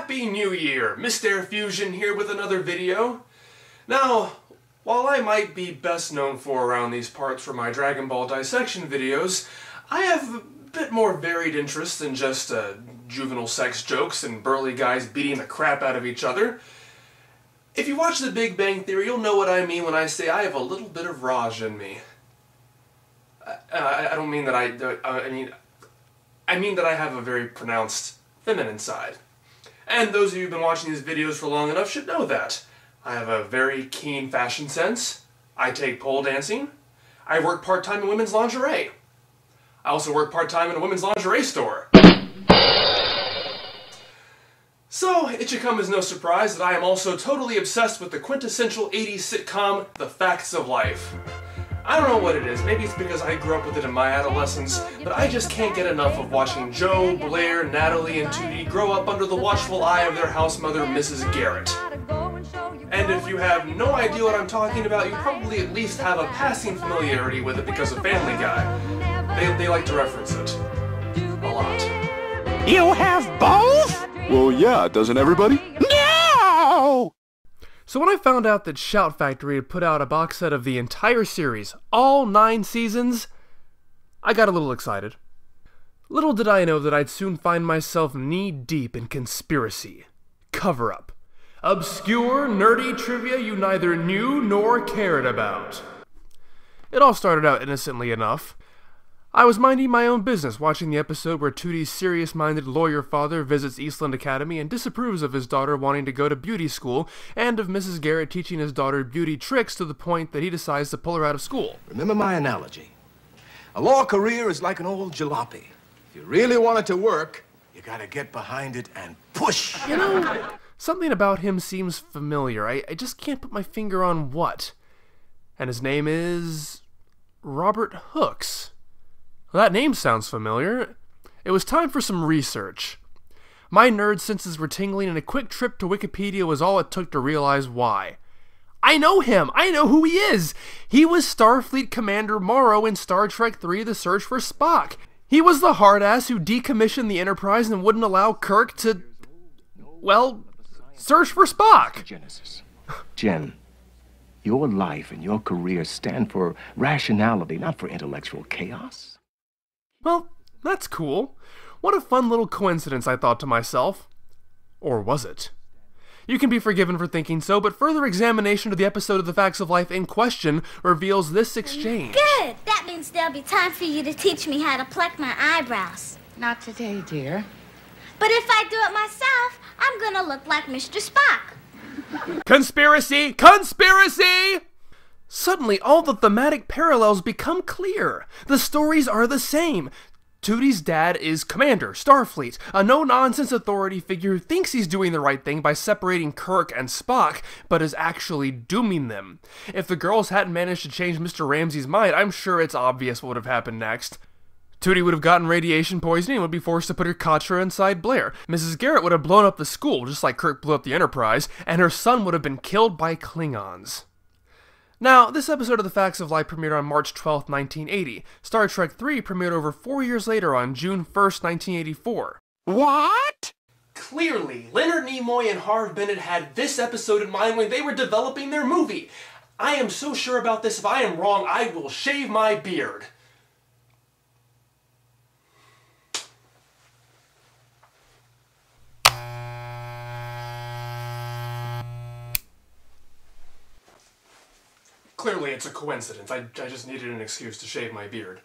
Happy New Year! MistareFusion here with another video. Now, while I might be best known for around these parts for my Dragon Ball dissection videos, I have a bit more varied interests than just juvenile sex jokes and burly guys beating the crap out of each other. If you watch The Big Bang Theory, you'll know what I mean when I say I have a little bit of Raj in me. I don't mean that I mean that I have a very pronounced feminine side. And those of you who've been watching these videos for long enough should know that. I have a very keen fashion sense. I take pole dancing. I work part-time in women's lingerie. I also work part-time in a women's lingerie store. So, it should come as no surprise that I am also totally obsessed with the quintessential 80s sitcom, The Facts of Life. I don't know what it is, maybe it's because I grew up with it in my adolescence, but I just can't get enough of watching Joe, Blair, Natalie, and Tootie grow up under the watchful eye of their house mother, Mrs. Garrett. And if you have no idea what I'm talking about, you probably at least have a passing familiarity with it because of Family Guy. They like to reference it. A lot. You have both? Well, yeah, doesn't everybody? No! So when I found out that Shout Factory had put out a box set of the entire series, all 9 seasons, I got a little excited. Little did I know that I'd soon find myself knee-deep in conspiracy, cover-up, obscure, nerdy trivia you neither knew nor cared about. It all started out innocently enough. I was minding my own business watching the episode where Tootie's serious-minded lawyer father visits Eastland Academy and disapproves of his daughter wanting to go to beauty school, and of Mrs. Garrett teaching his daughter beauty tricks to the point that he decides to pull her out of school. Remember my analogy. A law career is like an old jalopy. If you really want it to work, you gotta get behind it and push. You know, something about him seems familiar. I just can't put my finger on what. And his name is Robert Hooks. Well, that name sounds familiar. It was time for some research. My nerd senses were tingling, and a quick trip to Wikipedia was all it took to realize why. I know him! I know who he is! He was Starfleet Commander Morrow in Star Trek III: The Search for Spock. He was the hard-ass who decommissioned the Enterprise and wouldn't allow Kirk to, well, search for Spock. Genesis. Jen, your life and your career stand for rationality, not for intellectual chaos. Well, that's cool. What a fun little coincidence, I thought to myself. Or was it? You can be forgiven for thinking so, but further examination of the episode of The Facts of Life in question reveals this exchange. Good! That means there'll be time for you to teach me how to pluck my eyebrows. Not today, dear. But if I do it myself, I'm gonna look like Mr. Spock. Conspiracy! Conspiracy! Suddenly, all the thematic parallels become clear. The stories are the same. Tootie's dad is Commander, Starfleet, a no-nonsense authority figure who thinks he's doing the right thing by separating Kirk and Spock, but is actually dooming them. If the girls hadn't managed to change Mr. Ramsey's mind, I'm sure it's obvious what would have happened next. Tootie would have gotten radiation poisoning and would be forced to put her Katra inside Blair. Mrs. Garrett would have blown up the school, just like Kirk blew up the Enterprise, and her son would have been killed by Klingons. Now, this episode of The Facts of Life premiered on March 12, 1980. Star Trek III premiered over 4 years later on June 1st, 1984. What? Clearly, Leonard Nimoy and Harve Bennett had this episode in mind when they were developing their movie. I am so sure about this, if I am wrong, I will shave my beard. Clearly it's a coincidence. I just needed an excuse to shave my beard.